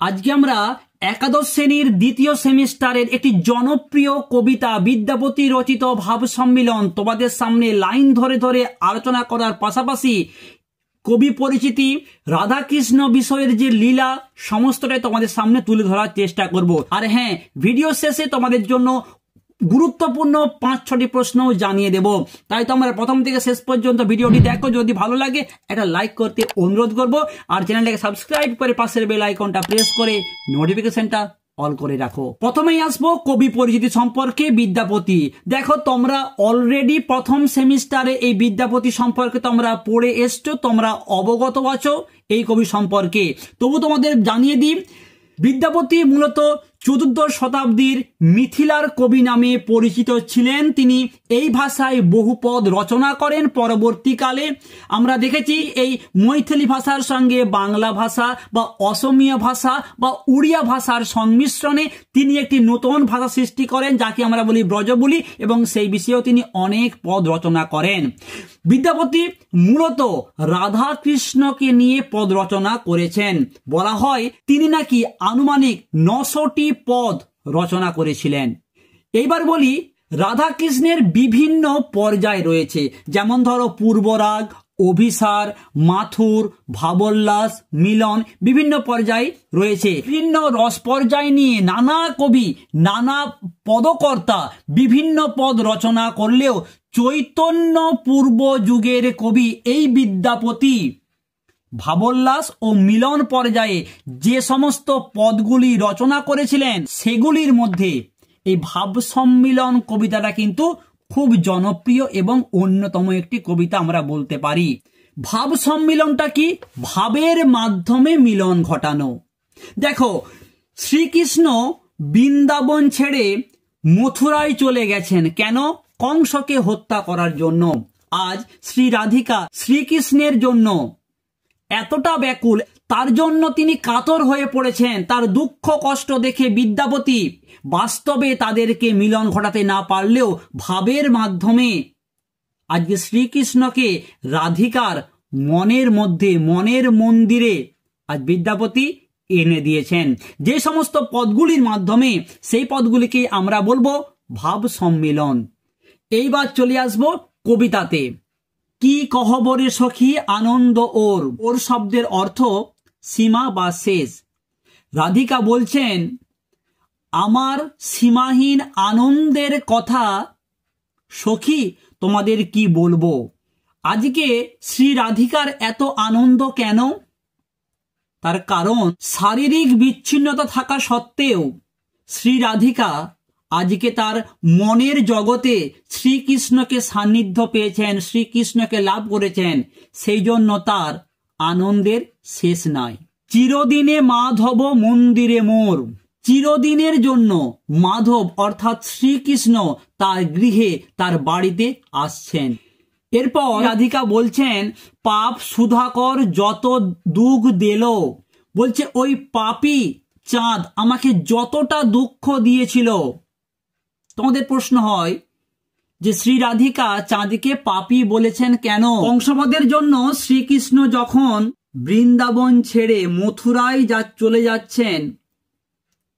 আজকে আমরা একাদশ শ্রেণীর দ্বিতীয় সেমিস্টারের একটি জনপ্রিয় কবিতা বিদ্যাপতি রচিত ভাব সম্মিলন তোমাদের সামনে লাইন ধরে ধরে আলোচনা করার পাশাপাশি কবি পরিচিতি, রাধাকৃষ্ণ বিষয়ের যে লীলা সমস্তটাই তোমাদের সামনে তুলে ধরার চেষ্টা করব। আর হ্যাঁ, ভিডিও শেষে তোমাদের জন্য গুরুত্বপূর্ণ 5-6টি প্রশ্ন জানিয়ে দেব। তাই তোমরা প্রথম থেকে শেষ পর্যন্ত ভিডিওটি দেখো। যদি ভালো লাগে একটা লাইক করতে অনুরোধ করব, আর চ্যানেলটাকে সাবস্ক্রাইব করে পাশের বেল আইকনটা প্রেস করে নোটিফিকেশনটা অল করে রাখো। প্রথমেই আসবো কবি পরিচিতি সম্পর্কে বিদ্যাপতি। দেখো, তোমরা অলরেডি প্রথম সেমিস্টারে এই বিদ্যাপতি সম্পর্কে তোমরা পড়ে এসছো, তোমরা অবগত আছো এই কবি সম্পর্কে। তবু তোমাদের জানিয়ে দিই, বিদ্যাপতি মূলত 14 শতাব্দীর মিথিলার কবি নামে পরিচিত ছিলেন। তিনি এই ভাষায় বহু পদ রচনা করেন। পরবর্তীকালে আমরা দেখেছি এই মৈথিলি ভাষার সঙ্গে বাংলা ভাষা বা অসমীয়া ভাষা বা উড়িয়া ভাষার সংমিশ্রণে তিনি একটি নতুন ভাষা সৃষ্টি করেন, যাকে আমরা বলি ব্রজবুলি, এবং সেই বিষয়েও তিনি অনেক পদ রচনা করেন। বিদ্যাপতি মূলত রাধা কৃষ্ণকে নিয়ে পদ রচনা করেছেন। বলা হয় তিনি নাকি আনুমানিক 900টি পদ রচনা করেছিলেন। এইবার বলি, রাধা কৃষ্ণের বিভিন্ন পর্যায় রয়েছে, যেমন ধরো পূর্বরাগ, অভিসার, মাথুর, ভাবোল্লাস, মিলন, বিভিন্ন পর্যায় রয়েছে। বিভিন্ন রস পর্যায় নিয়ে নানা কবি, নানা পদকর্তা বিভিন্ন পদ রচনা করলেও চৈতন্য পূর্ব যুগের কবি এই বিদ্যাপতি ভাবোল্লাস ও মিলন পর্যায়ে যে সমস্ত পদগুলি রচনা করেছিলেন, সেগুলির মধ্যে এই ভাব সম্মিলন কবিতাটা কিন্তু খুব জনপ্রিয় এবং অন্যতম একটি কবিতা আমরা বলতে পারি। ভাব সম্মিলনটা কি? ভাবের মাধ্যমে মিলন ঘটানো। দেখো, শ্রীকৃষ্ণ বৃন্দাবন ছেড়ে মথুরায় চলে গেছেন কেন? কংসকে হত্যা করার জন্য। আজ শ্রী রাধিকা শ্রীকৃষ্ণের জন্য এতটা ব্যাকুল, তার জন্য তিনি কাতর হয়ে পড়েছেন। তার দুঃখ কষ্ট দেখে বিদ্যাপতি বাস্তবে তাদেরকে মিলন ঘটাতে না পারলেও ভাবের মাধ্যমে আজকে শ্রীকৃষ্ণকে রাধিকার মনের মধ্যে, মনের মন্দিরে আজ বিদ্যাপতি এনে দিয়েছেন। যে সমস্ত পদগুলির মাধ্যমে, সেই পদগুলিকে আমরা বলবো ভাব সম্মিলন। এইবার চলে আসবো কবিতাতে। কি কহবরে সখী আনন্দ ওর, ওর শব্দের অর্থ সীমা বা শেষ। রাধিকা বলছেন, আমার সীমাহীন আনন্দের কথা সখী তোমাদের কি বলবো। আজকে শ্রী রাধিকার এত আনন্দ কেন? তার কারণ শারীরিক বিচ্ছিন্নতা থাকা সত্ত্বেও শ্রী রাধিকা আজকে তার মনের জগতে শ্রীকৃষ্ণকে সান্নিধ্য পেয়েছেন, শ্রীকৃষ্ণকে লাভ করেছেন। সেই জন্য তার আনন্দের শেষ নাই। চিরদিনে মাধব মন্দিরে মোর, চিরদিনের জন্য মাধব অর্থাৎ শ্রীকৃষ্ণ তার গৃহে, তার বাড়িতে আসছেন। এরপর রাধিকা বলছেন, পাপ সুধাকর যত দুঃখ দিল। বলছে ওই পাপী চাঁদ আমাকে যতটা দুঃখ দিয়েছিল। তোমাদের প্রশ্ন হয় যে শ্রী রাধিকা চাঁদকে পাপী বলেছেন কেন? কংসবধের জন্য শ্রীকৃষ্ণ যখন বৃন্দাবন ছেড়ে মথুরায় চলে যাচ্ছেন,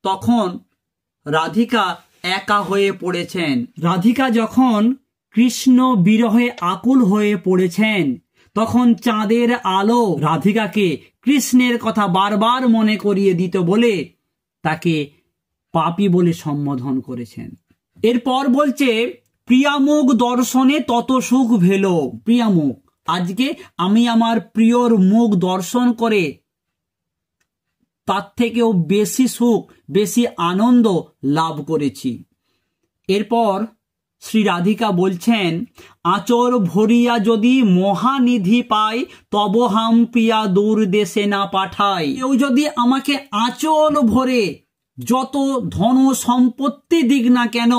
তখন রাধিকা একা হয়ে পড়েছেন। রাধিকা যখন কৃষ্ণ বিরহে আকুল হয়ে পড়েছেন, তখন চাঁদের আলো রাধিকাকে কৃষ্ণের কথা বারবার মনে করিয়ে দিত বলে তাকে পাপী বলে সম্বোধন করেছেন। এরপর বলছে, প্রিয়ামুখ দর্শনে তত সুখ ভেল। প্রিয়ামুখ, আজকে আমি আমার প্রিয়র মুখ দর্শন করে তার থেকেও বেশি সুখ, বেশি আনন্দ লাভ করেছি। এরপর শ্রী রাধিকা বলছেন, আচর ভরিয়া যদি মহানিধি পাই, তব হাম প্রিয়া দূর দেশে না পাঠাই। কেউ যদি আমাকে আঁচল ভরে যত ধন সম্পত্তি দিক না কেন,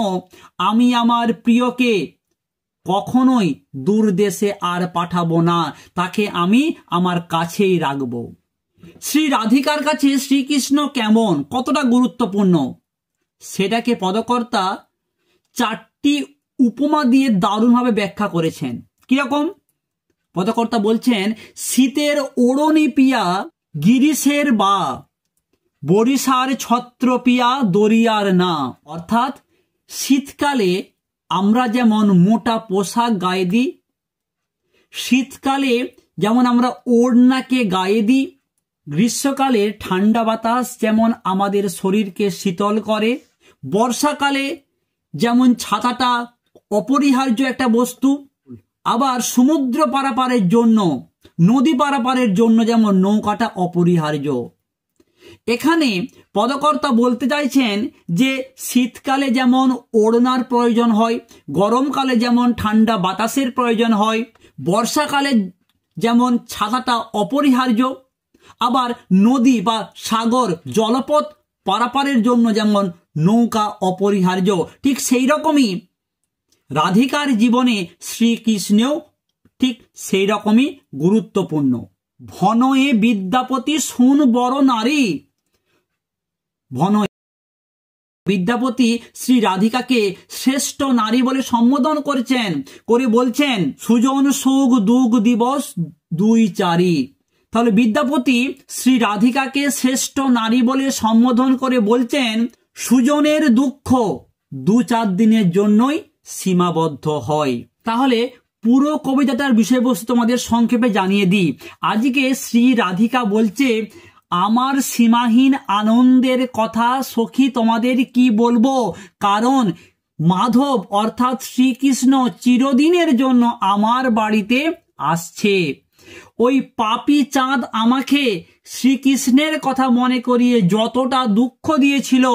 আমি আমার প্রিয়কে কখনোই দূর দেশে আর পাঠাবো না, তাকে আমি আমার কাছেই রাখবো। শ্রী রাধিকার কাছে শ্রীকৃষ্ণ কেমন, কতটা গুরুত্বপূর্ণ, সেটাকে পদকর্তা 4টি উপমা দিয়ে দারুণভাবে ব্যাখ্যা করেছেন। কিরকম? পদকর্তা বলছেন, শীতের ওড়নি পিয়া গিরিশের বা, বরিশার ছত্রপিয়া দরিয়ার না। অর্থাৎ শীতকালে আমরা যেমন মোটা পোশাক গায়ে দিই, শীতকালে যেমন আমরা ওড়নাকে গায়ে দিই, গ্রীষ্মকালে ঠান্ডা বাতাস যেমন আমাদের শরীরকে শীতল করে, বর্ষাকালে যেমন ছাতাটা অপরিহার্য একটা বস্তু, আবার সমুদ্র পারাপারের জন্য, নদী পারাপারের জন্য যেমন নৌকাটা অপরিহার্য। এখানে পদকর্তা বলতে চাইছেন যে শীতকালে যেমন ওড়নার প্রয়োজন হয়, গরমকালে যেমন ঠান্ডা বাতাসের প্রয়োজন হয়, বর্ষাকালে যেমন ছাতাটা অপরিহার্য, আবার নদী বা সাগর জলপথ পারাপারের জন্য যেমন নৌকা অপরিহার্য, ঠিক সেই রকমই রাধিকার জীবনে শ্রীকৃষ্ণেও ঠিক সেই রকমই গুরুত্বপূর্ণ। ভনয়ে বিদ্যাপতি শুন বড় নারী। ভনয়ে বিদ্যাপতি শ্রী রাধিকাকে শ্রেষ্ঠ নারী বলে সম্বোধন করেছেন, করে বলছেন সুজন সুখ দুঃখ দিবস দুই চারি। তাহলে বিদ্যাপতি শ্রী রাধিকাকে শ্রেষ্ঠ নারী বলে সম্বোধন করে বলছেন সুজনের দুঃখ 2-4 দিনের জন্যই সীমাবদ্ধ হয়। তাহলে পুরো কবিতাটার বিষয়বস্তু তোমাদের সংক্ষেপে জানিয়ে দিই। আজকে শ্রী রাধিকা বলছে, আমার সীমাহীন আনন্দের কথা সখী তোমাদের কি বলবো, কারণ মাধব অর্থাৎ শ্রীকৃষ্ণ চিরদিনের জন্য আমার বাড়িতে আসছে। ওই পাপী চাঁদ আমাকে শ্রীকৃষ্ণের কথা মনে করিয়ে যতটা দুঃখ দিয়েছিল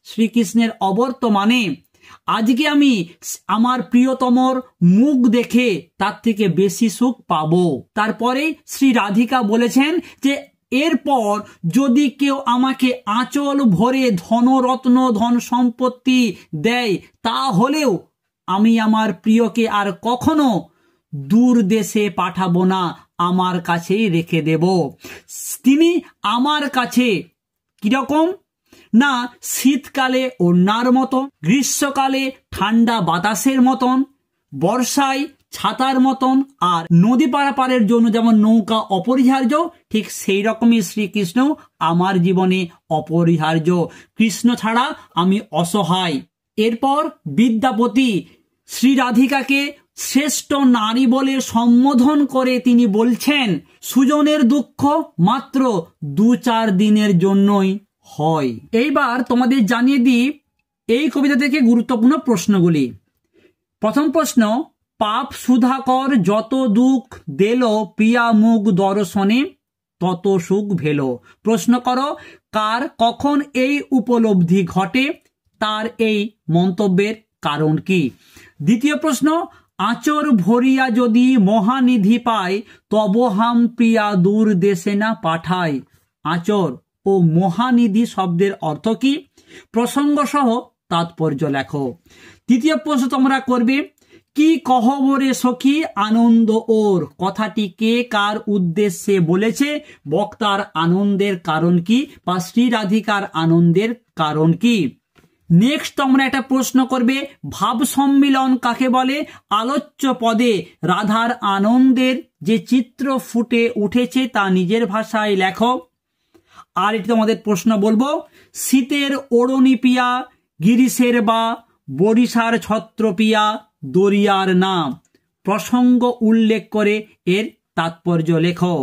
শ্রীকৃষ্ণের অবর্তমানে, আজকে আমি আমার প্রিয়তমর মুখ দেখে তার থেকে বেশি সুখ পাবো। তারপরে শ্রী রাধিকা বলেছেন যে এরপর যদি কেউ আমাকে আঁচল ভরে ধনরত্ন ধন সম্পত্তি দেয়, তাহলেও আমি আমার প্রিয়কে আর কখনো দূর দেশে পাঠাবো না, আমার কাছেই রেখে দেব। তিনি আমার কাছে কিরকম না, শীতকালে ওড়নার মতো, গ্রীষ্মকালে ঠান্ডা বাতাসের মতন, বর্ষায় ছাতার মতন, আর নদী পারাপারের জন্য যেমন নৌকা অপরিহার্য, ঠিক সেই রকমই শ্রীকৃষ্ণ আমার জীবনে অপরিহার্য। কৃষ্ণ ছাড়া আমি অসহায়। এরপর বিদ্যাপতি শ্রী রাধিকাকে শ্রেষ্ঠ নারী বলে সম্বোধন করে তিনি বলছেন সুজনের দুঃখ মাত্র 2-4 দিনের জন্যই হয়। এইবার তোমাদের জানিয়ে দিই এই কবিতা থেকে গুরুত্বপূর্ণ প্রশ্নগুলি। প্রথম প্রশ্ন, পাপ সুধাকর যত দুঃখ দেল প্রিয়া মুখ দর্শনে তত সুখ ভেল। প্রশ্ন করো কার কখন এই উপলব্ধি ঘটে, তার এই মন্তব্যের কারণ কি। দ্বিতীয় প্রশ্ন, আঁচর ভরিয়া যদি মহানিধি পায় তব হাম প্রিয়া দূর দেশে না পাঠায়। আঁচর ও মহানিধি শব্দের অর্থ কি, প্রসঙ্গ সহ তাৎপর্য লেখো। তৃতীয় প্রশ্ন তোমরা করবে, কি কহবরে সখী আনন্দ ওর, কথাটি কে কার উদ্দেশ্যে বলেছে, বক্তার আনন্দের কারণ কি বা শ্রী রাধিকার আনন্দের কারণ কি। নেক্সট তোমরা একটা প্রশ্ন করবে, ভাব সম্মিলন কাকে বলে, আলোচ্য পদে রাধার আনন্দের যে চিত্র ফুটে উঠেছে তা নিজের ভাষায় লেখো। আর এটি তোমাদের প্রশ্ন বলবো, শীতের ওড়নি পিয়া গিরিশের বা বরিশার ছত্রপিয়া দরিয়ার নাম, প্রসঙ্গ উল্লেখ করে এর তাৎপর্য লেখো।